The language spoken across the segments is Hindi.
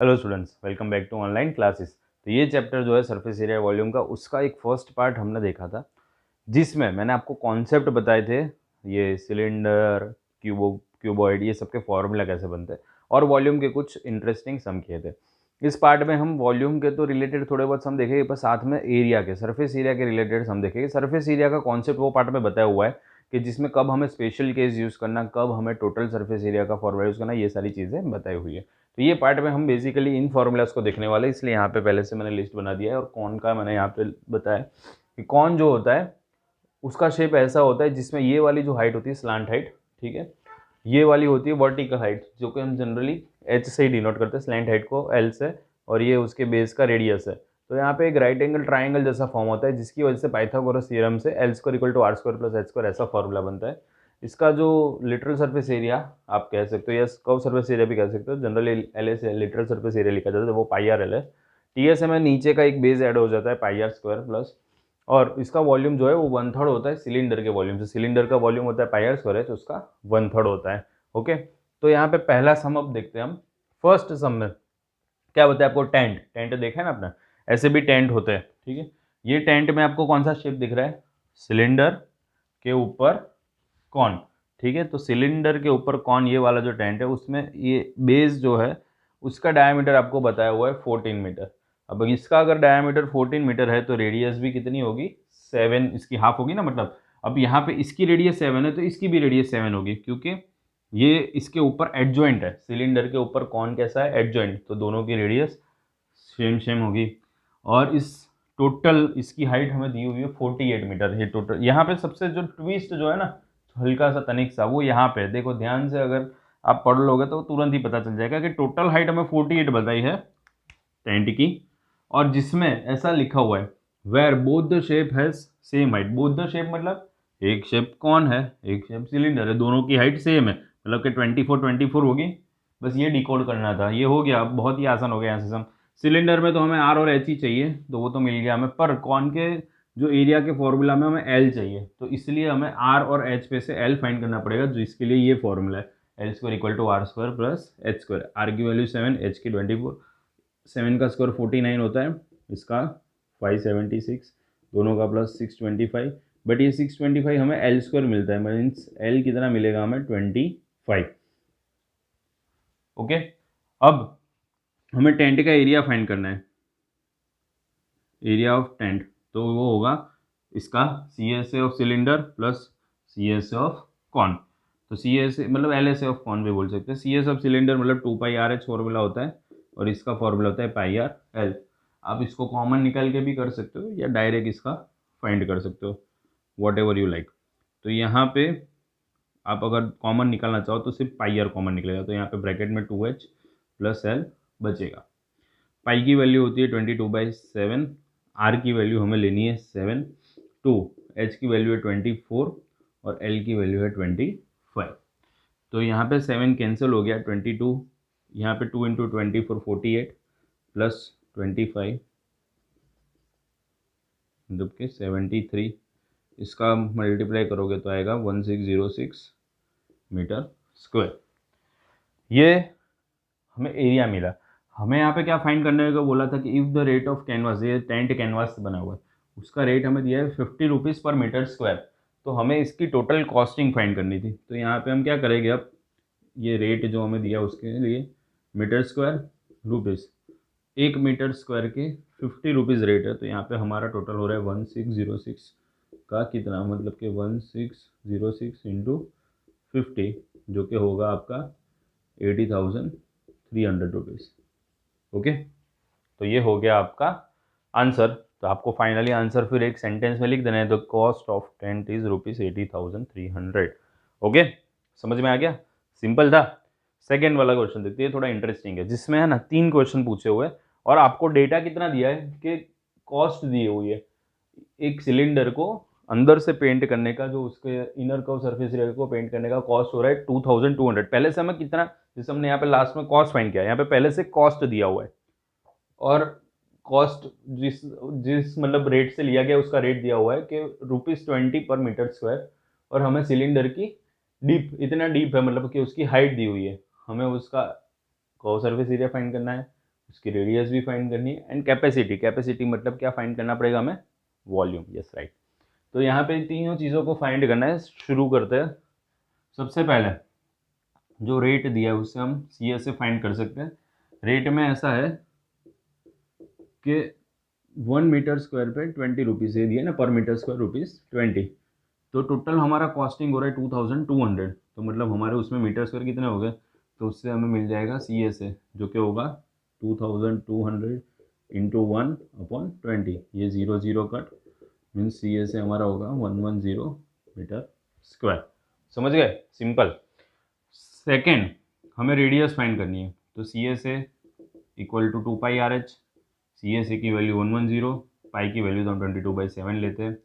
Hello students, welcome back to online classes. तो ये चैप्टर जो है सरफेस एरिया वॉल्यूम का, उसका एक फर्स्ट पार्ट हमने देखा था, जिसमें मैंने आपको कॉन्सेप्ट बताए थे। ये सिलेंडर, क्यूबॉइड, ये सबके फॉर्मूला कैसे बनते हैं और वॉल्यूम के कुछ इंटरेस्टिंग सम किए थे। इस पार्ट में हम वॉल्यूम के तो रिलेटेड थोड़े बहुत सम देखेंगे, पर साथ में एरिया के, सरफेस एरिया के रिलेटेड सम देखेंगे। सरफेस एरिया का कॉन्सेप्ट वो पार्ट में बताया हुआ है कि जिसमें कब हमें स्पेशल केस यूज़ करना, कब हमें टोटल सरफेस एरिया का फॉर्मूला यूज़ करना, ये सारी चीज़ें बताई हुई है। तो ये पार्ट में हम बेसिकली इन फॉर्मूलाज को देखने वाले हैं, इसलिए यहाँ पे पहले से मैंने लिस्ट बना दिया है। और कौन का मैंने यहाँ पे बताया कि कौन जो होता है उसका शेप ऐसा होता है जिसमें ये वाली जो हाइट होती है स्लांट हाइट, ठीक है, ये वाली होती है वर्टिकल हाइट, जो कि हम जनरली एच से ही डिनोट करते हैं, स्लैंट हाइट को एल से, और ये उसके बेस का रेडियस है। तो यहाँ पे एक राइट एंगल ट्राइंगल जैसा फॉर्म होता है, जिसकी वजह से पाइथागोरस थ्योरम से L square equal to R square plus H square ऐसा फॉर्मूला बनता है। इसका जो लिटरल सरफेस एरिया आप कह सकते हो, या कर्व सरफेस एरिया भी कह सकते हो, generally L S literal surface area लिखा जाता है, वो पाई आर एल है। टी एस में नीचे का एक बेस ऐड हो जाता है पाई आर स्क्वायर प्लस, और इसका वॉल्यूम जो है वो 1/3 होता है सिलेंडर के वॉल्यूम से। सिलेंडर का वॉल्यूम होता है पाई आर स्क्वायर है, तो उसका 1/3 होता है। ओके, तो यहाँ पे पहला सम अब देखते हैं हम। फर्स्ट सम में क्या बताया आपको, टेंट। टेंट देखा है ना आपने, ऐसे भी टेंट होते हैं, ठीक है। ये टेंट में आपको कौन सा शेप दिख रहा है, सिलेंडर के ऊपर कॉन, ठीक है। तो सिलेंडर के ऊपर कॉन, ये वाला जो टेंट है, उसमें ये बेस जो है उसका डायमीटर आपको बताया हुआ है 14 मीटर। अब इसका अगर डायमीटर 14 मीटर है तो रेडियस भी कितनी होगी, 7, इसकी हाफ होगी ना, मतलब अब यहाँ पे इसकी रेडियस 7 है तो इसकी भी रेडियस 7 होगी, क्योंकि ये इसके ऊपर एडजॉइंट है। सिलेंडर के ऊपर कौन कैसा है, एडजॉइंट, तो दोनों की रेडियस सेम सेम होगी। और इस टोटल इसकी हाइट हमें दी हुई है 48 मीटर। ये टोटल, यहाँ पे सबसे जो ट्विस्ट जो है ना, हल्का सा तनिक सा, वो यहाँ पे देखो ध्यान से, अगर आप पढ़ लोगे तो तुरंत ही पता चल जाएगा कि टोटल हाइट हमें 48 बताई है टेंट की, और जिसमें ऐसा लिखा हुआ है where both the shape has same height. Both the shape मतलब एक शेप कौन है, एक शेप सिलेंडर है, दोनों की हाइट सेम है, मतलब कि 24 होगी। बस ये डिकोड करना था, ये हो गया, बहुत ही आसान हो गया यहाँ से सम। सिलेंडर में तो हमें आर और एच ही चाहिए, तो वो तो मिल गया हमें, पर कौन के जो एरिया के फॉर्मूला में हमें एल चाहिए, तो इसलिए हमें आर और एच पे से एल फाइंड करना पड़ेगा, जो इसके लिए ये फॉर्मूला है, L square equal to R square plus H square. R की वैल्यू 7, एच की 24, 7 का स्क्वायर 49 होता है, इसका 576, दोनों का प्लस 625। बट ये 625 हमें एल स्क्वायर मिलता है, मीन्स एल कितना मिलेगा हमें, 25। ओके, अब हमें टेंट का एरिया फाइंड करना है, एरिया ऑफ टेंट, तो वो होगा इसका C S A of cylinder plus C S A of cone. तो सी एस ए मतलब L S A of cone भी बोल सकते हैं। सी एस ऑफ सिलेंडर मतलब 2 पाई आर एच फॉर्मूला होता है, और इसका फॉर्मूला होता है पाई आर एल। आप इसको कॉमन निकाल के भी कर सकते हो, या डायरेक्ट इसका फाइंड कर सकते हो, वॉट एवर यू लाइक। तो यहाँ पे आप अगर कॉमन निकालना चाहो तो सिर्फ पाई आर कॉमन निकलेगा, तो यहाँ पे ब्रैकेट में 2h प्लस एल बचेगा। पाई की वैल्यू होती है 22/7, आर की वैल्यू हमें लेनी है 7, 2, एच की वैल्यू है 24, और एल की वैल्यू है 25। तो यहाँ पे 7 कैंसिल हो गया, 22, यहाँ पे 2 इंटू 24 48 प्लस 25 मतलब कि 73, इसका मल्टीप्लाई करोगे तो आएगा 1606 मीटर स्क्वायर। ये हमें एरिया मिला। हमें यहाँ पे क्या फाइंड करने को बोला था कि if the rate of canvas, ये टेंट कैनवास बना हुआ है, उसका रेट हमें दिया है 50 रुपीज़ पर मीटर स्क्वायर, तो हमें इसकी टोटल कॉस्टिंग फाइंड करनी थी। तो यहाँ पे हम क्या करेंगे, अब ये रेट जो हमें दिया उसके लिए metre square rupees, 1 metre square के 50 रुपीज़ रेट है, तो यहाँ पे हमारा टोटल हो रहा है 1606 का कितना, मतलब कि 1606 इंटू 50, जो कि होगा आपका 80,300 रुपीज़। ओके, तो ये हो गया आपका आंसर। तो आपको फाइनली आंसर फिर एक सेंटेंस में लिख देना है, the cost of tent is ₹80,300। Okay, समझ में आ गया, सिंपल था। सेकेंड वाला क्वेश्चन देखते हैं, थोड़ा इंटरेस्टिंग है, जिसमें है ना 3 क्वेश्चन पूछे हुए हैं, और आपको डेटा कितना दिया है कि कॉस्ट दी हुई है एक सिलेंडर को अंदर से पेंट करने का, जो उसके इनर कर्व सरफेस एरिया को पेंट करने का कॉस्ट हो रहा है 2200। पहले से हमें कितना, जैसे हमने यहाँ पे लास्ट में कॉस्ट फाइंड किया, यहाँ पे पहले से कॉस्ट दिया हुआ है, और कॉस्ट जिस जिस मतलब रेट से लिया गया उसका रेट दिया हुआ है कि ₹20 पर मीटर स्क्वायर, और हमें सिलेंडर की इतना डीप है, मतलब कि उसकी हाइट दी हुई है, हमें उसका कर्व सरफेस एरिया फाइंड करना है, उसकी रेडियस भी फाइंड करनी है, एंड कैपेसिटी, कैपेसिटी मतलब क्या फाइंड करना पड़ेगा हमें, वॉल्यूम, यस राइट। तो यहाँ पे तीनों चीज़ों को फाइंड करना है। शुरू करते हैं। सबसे पहले जो रेट दिया है उससे हम सी एस से फाइंड कर सकते हैं। रेट में ऐसा है कि 1 मीटर स्क्वायर पे 20 रुपीज़ ये दिया ना, पर मीटर स्क्वायर रुपीज़ 20। तो टोटल हमारा कॉस्टिंग हो रहा है 2200। तो मतलब हमारे उसमें मीटर स्क्वायर कितने हो गए, तो उससे हमें मिल जाएगा सी एस ए, जो कि होगा 2200 इंटू 1/20। ये 0 0 cut, means C S A हमारा होगा 110 मीटर स्क्वायर। समझ गए, सिंपल। सेकेंड, हमें रेडियस फाइंड करनी है। तो C S A equal to 2πRH। C S A की वैल्यू 110, पाई की वैल्यू तो हम 22/7 लेते हैं।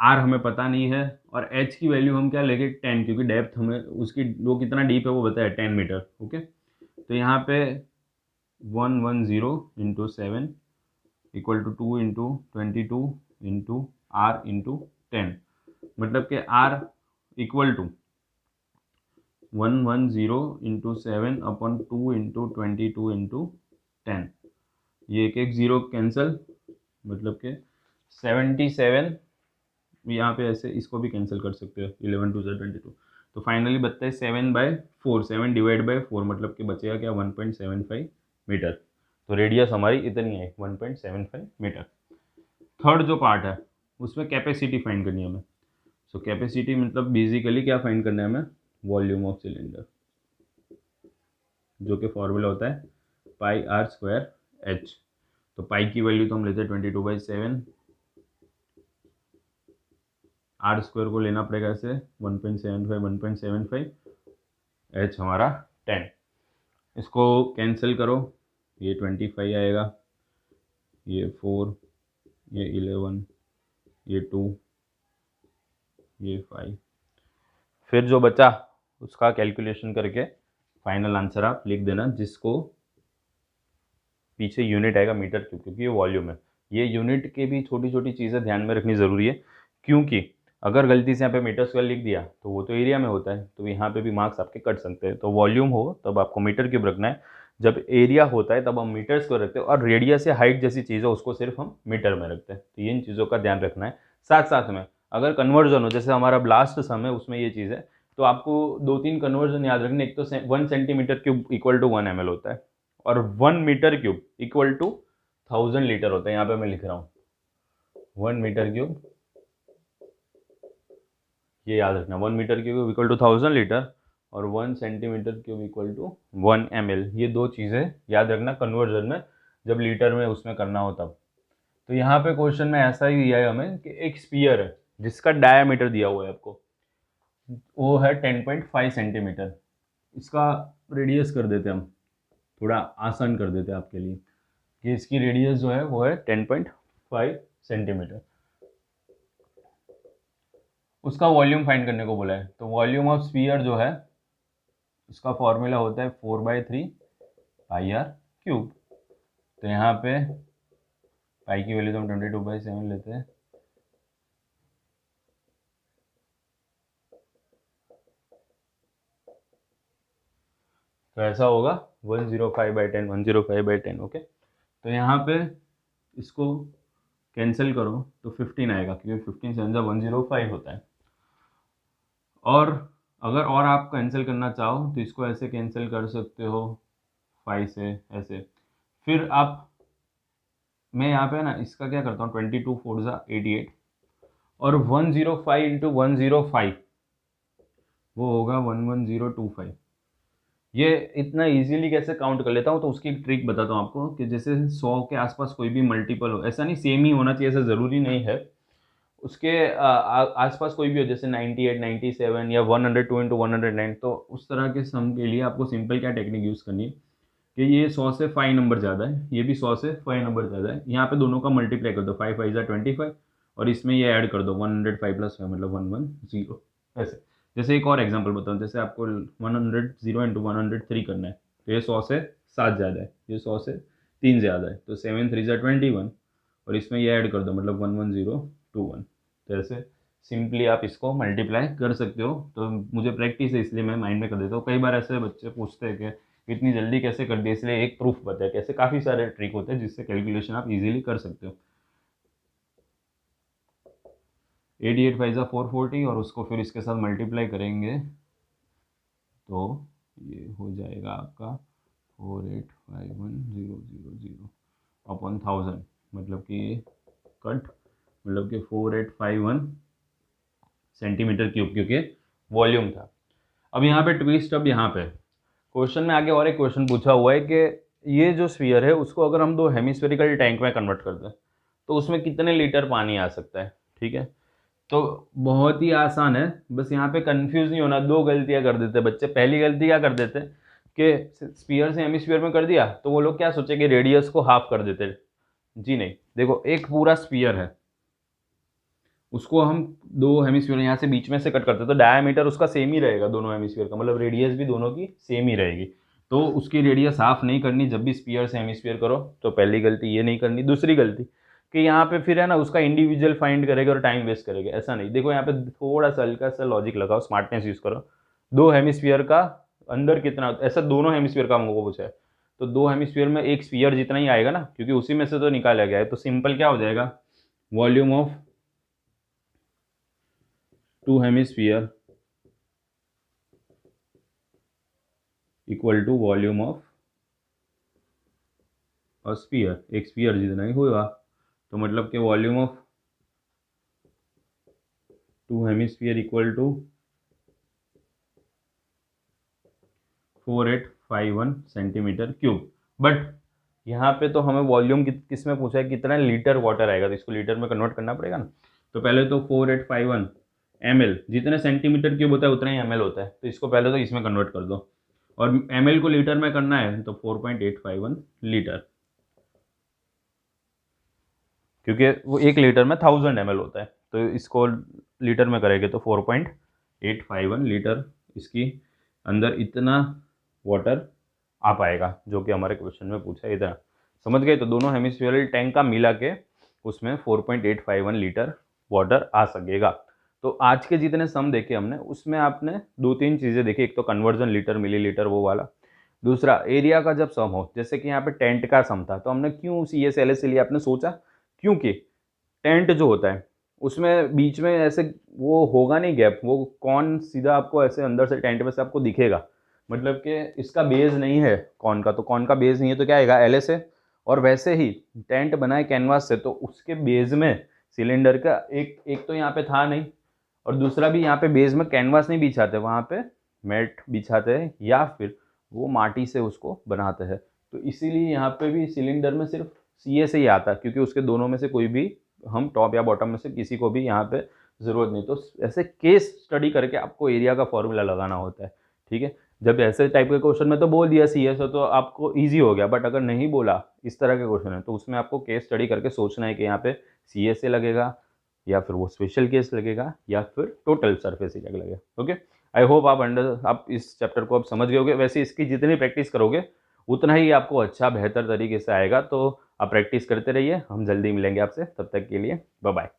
आर हमें पता नहीं है, और एच की वैल्यू हम क्या लेंगे, 10, क्योंकि डेप्थ हमें उसकी वो कितना डीप है वो बताया, 10 मीटर। ओके, तो यहाँ पे 110 into 7 equal to 2 into 22 into R into 10, मतलब कि R equal to 110 into 7/2 into 22 into 10। ये एक एक ज़ीरो कैंसिल, मतलब कि 77। यहाँ पे ऐसे इसको भी कैंसिल कर सकते हो, 11 2 22। तो फाइनली बचता है 7/4, 7 डिवाइड बाई 4, मतलब कि बचेगा क्या, 1.75 मीटर। तो रेडियस हमारी इतनी है, 1.75 मीटर। थर्ड जो पार्ट है उसमें कैपेसिटी फाइंड करनी है हमें। सो कैपेसिटी मतलब बेसिकली क्या फाइंड करना है हमें, वॉल्यूम ऑफ सिलेंडर, जो कि फॉर्मूला होता है πr²h। तो पाई की वैल्यू तो हम लेते हैं 22/7, आर स्क्वायर को लेना पड़ेगा ऐसे 1.75, एच हमारा 10। इसको कैंसिल करो, ये 25 आएगा, ये 4, ये 11, ये 2, ये 5। फिर जो बचा उसका कैलकुलेशन करके फाइनल आंसर आप लिख देना, जिसको पीछे यूनिट आएगा मीटर क्यूब, क्योंकि ये वॉल्यूम है। ये यूनिट के भी छोटी छोटी चीज़ें ध्यान में रखनी ज़रूरी है, क्योंकि अगर गलती से यहाँ पे मीटर स्क्वायर लिख दिया तो वो तो एरिया में होता है, तो यहाँ पे भी मार्क्स आपके कट सकते हैं। तो वॉल्यूम हो तब आपको मीटर क्यूब रखना है, जब एरिया होता है तब हम मीटर स्क्वायर रखते हैं, और रेडियस या हाइट जैसी चीज़ है उसको सिर्फ हम मीटर में रखते हैं। तो इन चीज़ों का ध्यान रखना है। साथ साथ में अगर कन्वर्जन हो, जैसे हमारा ब्लास्ट सम है उसमें ये चीज़ है, तो आपको 2-3 कन्वर्जन याद रखने। एक तो 1 centimetre cube equal to 1 ml होता है, और 1 metre cube equal to 1000 litre होता है। यहाँ पे मैं लिख रहा हूँ 1 मीटर क्यूब, ये याद रखना, 1 metre cube equal to 1000 litre, और 1 centimetre cube equal to 1 ml। ये दो चीज़ें याद रखना कन्वर्जन में, जब लीटर में उसमें करना हो तब। तो यहाँ पे क्वेश्चन में ऐसा ही दिया है हमें कि एक स्पीयर है जिसका डायामीटर दिया हुआ है आपको, वो है 10.5 सेंटीमीटर। इसका रेडियस कर देते हम, थोड़ा आसान कर देते हैं आपके लिए, कि इसकी रेडियस जो है वो है 10.5 सेंटीमीटर। उसका वॉल्यूम फाइंड करने को बोला है। तो वॉल्यूम ऑफ स्फीयर जो है उसका फॉर्मूला होता है 4/3πr³। तो यहाँ पे पाई की वैल्यू तो हम 22/7 लेते हैं, तो ऐसा होगा 105/10, 105/10। ओके, तो यहाँ पे इसको कैंसिल करो तो 15 आएगा, क्योंकि 15 से 105 होता है। और अगर और आप कैंसिल करना चाहो तो इसको ऐसे कैंसिल कर सकते हो 5 से ऐसे। फिर आप, मैं यहाँ पे ना इसका क्या करता हूँ, 22 4 88, और 105 इंटू 105 वो होगा 11025। ये इतना इजीली कैसे काउंट कर लेता हूँ, तो उसकी एक ट्रिक बताता हूँ आपको, कि जैसे 100 के आसपास कोई भी मल्टीपल हो, ऐसा नहीं सेम ही होना चाहिए, ऐसा ज़रूरी नहीं है, उसके आसपास कोई भी हो, जैसे 98 97 या 102 इंटू 109, तो उस तरह के सम के लिए आपको सिंपल क्या टेक्निक यूज़ करनी है, कि ये 100 से 5 नंबर ज़्यादा है, ये भी 100 से 5 नंबर ज़्यादा है, यहाँ पे दोनों का मल्टीप्लाई कर दो, 5 5 25, और इसमें ये ऐड कर दो 105 + 5 मतलब 110। ऐसे जैसे एक और एग्जांपल बताऊँ, जैसे आपको 100 इंटू 103 करना है, तो ये 100 से 7 ज़्यादा है, ये 100 से 3 ज़्यादा है, तो 7 3 21, और इसमें ये ऐड कर दो मतलब 11021। तो ऐसे सिंपली आप इसको मल्टीप्लाई कर सकते हो। तो मुझे प्रैक्टिस है इसलिए मैं माइंड में कर देता हूँ। कई बार ऐसे बच्चे पूछते हैं कि इतनी जल्दी कैसे कर दिया, इसलिए एक प्रूफ बताया। कैसे, काफ़ी सारे ट्रिक होते हैं जिससे कैलकुलेशन आप इजीली कर सकते हो। 88 5 440 और उसको फिर इसके साथ मल्टीप्लाई करेंगे तो ये हो जाएगा आपका 4851,000 अपॉन 1000, मतलब कि कट, मतलब कि 4851 सेंटीमीटर क्यूब, क्योंकि वॉल्यूम था। अब यहाँ पे ट्विस्ट, अब यहाँ पे क्वेश्चन में आगे और एक क्वेश्चन पूछा हुआ है कि ये जो स्फीयर है उसको अगर हम दो हेमिस्फेरिकल टैंक में कन्वर्ट कर दें तो उसमें कितने लीटर पानी आ सकता है। ठीक है, तो बहुत ही आसान है, बस यहाँ पे कंफ्यूज नहीं होना। दो गलतियां कर देते बच्चे। पहली गलती क्या कर देते कि स्फीयर से हेमिस्फीयर में कर दिया तो वो लोग क्या सोचे कि रेडियस को हाफ कर देते। जी नहीं, देखो एक पूरा स्फीयर है, उसको हम दो हेमिस्फीयर यहाँ से बीच में से कट करते तो डायामीटर उसका सेम ही रहेगा दोनों हेमिस्फीयर का, मतलब रेडियस भी दोनों की सेम ही रहेगी। तो उसकी रेडियस हाफ नहीं करनी जब भी स्फीयर से हेमिस्फीयर करो, तो पहली गलती ये नहीं करनी। दूसरी गलती कि यहाँ पे फिर है ना उसका इंडिविजुअल फाइंड करेगा और टाइम वेस्ट करेगा, ऐसा नहीं। देखो यहाँ पे थोड़ा सा हल्का सा लॉजिक लगाओ, स्मार्टनेस यूज करो। दो हेमिस्फीयर का अंदर कितना, ऐसा दोनों हेमिस्फीयर का हमको पूछा है, तो दो हेमिस्फीयर में एक स्फीयर जितना ही आएगा ना, क्योंकि उसी में से तो निकाला गया है। तो सिंपल क्या हो जाएगा, volume of two hemisphere equal to volume of a sphere, एक स्फीयर जितना ही होगा। तो मतलब कि volume of two hemisphere equal to 4851 centimetre cube. But यहाँ पे तो हमें वॉल्यूम किस में पूछा है, कितना लीटर वाटर आएगा, तो इसको लीटर में कन्वर्ट करना पड़ेगा ना। तो पहले तो 4851 ml, जितने सेंटीमीटर क्यूब होता है उतना ही ml होता है, तो इसको पहले तो इसमें कन्वर्ट कर दो। और ml को लीटर में करना है तो 4.851 लीटर, क्योंकि वो एक लीटर में 1000 ml होता है, तो इसको लीटर में करेंगे तो 4.851 लीटर इसकी अंदर इतना वाटर आ पाएगा, जो कि हमारे क्वेश्चन में पूछा है इतना। समझ गए, तो दोनों हेमिस्फीयरल टैंक का मिला के उसमें 4.851 लीटर वाटर आ सकेगा। तो आज के जितने सम देखे हमने उसमें आपने दो तीन चीज़ें देखी, एक तो कन्वर्जन लीटर मिलीलीटर वो वाला, दूसरा एरिया का जब सम हो, जैसे कि यहाँ पे टेंट का सम था, तो हमने क्यों CSLS लिए आपने सोचा, क्योंकि टेंट जो होता है उसमें बीच में ऐसे वो होगा नहीं गैप, वो कौन सीधा आपको ऐसे अंदर से टेंट में से आपको दिखेगा, मतलब कि इसका बेस नहीं है कौन का, तो कौन का बेस नहीं है तो क्या आएगा, LS है। और वैसे ही टेंट बनाए कैनवास से, तो उसके बेस में सिलेंडर का एक तो यहाँ पे था नहीं, और दूसरा भी यहाँ पे बेस में कैनवास नहीं बिछाते, वहाँ पे मैट बिछाते हैं या फिर वो माटी से उसको बनाते हैं। तो इसीलिए यहाँ पे भी सिलेंडर में सिर्फ CA से ही आता है, क्योंकि उसके दोनों में से कोई भी हम टॉप या बॉटम में से किसी को भी यहाँ पे ज़रूरत नहीं। तो ऐसे केस स्टडी करके आपको एरिया का फॉर्मूला लगाना होता है। ठीक है, जब ऐसे टाइप के क्वेश्चन में तो बोल दिया CS हो तो आपको ईजी हो गया, बट अगर नहीं बोला इस तरह के क्वेश्चन है तो उसमें आपको केस स्टडी करके सोचना है कि यहाँ पे CA लगेगा या फिर वो स्पेशल केस लगेगा या फिर टोटल सरफेस एरिया लगेगा। ओके, आई होप आप इस चैप्टर को आप समझ गए होगे। वैसे इसकी जितनी प्रैक्टिस करोगे उतना ही आपको अच्छा बेहतर तरीके से आएगा, तो आप प्रैक्टिस करते रहिए। हम जल्दी मिलेंगे आपसे, तब तक के लिए बाय बाय।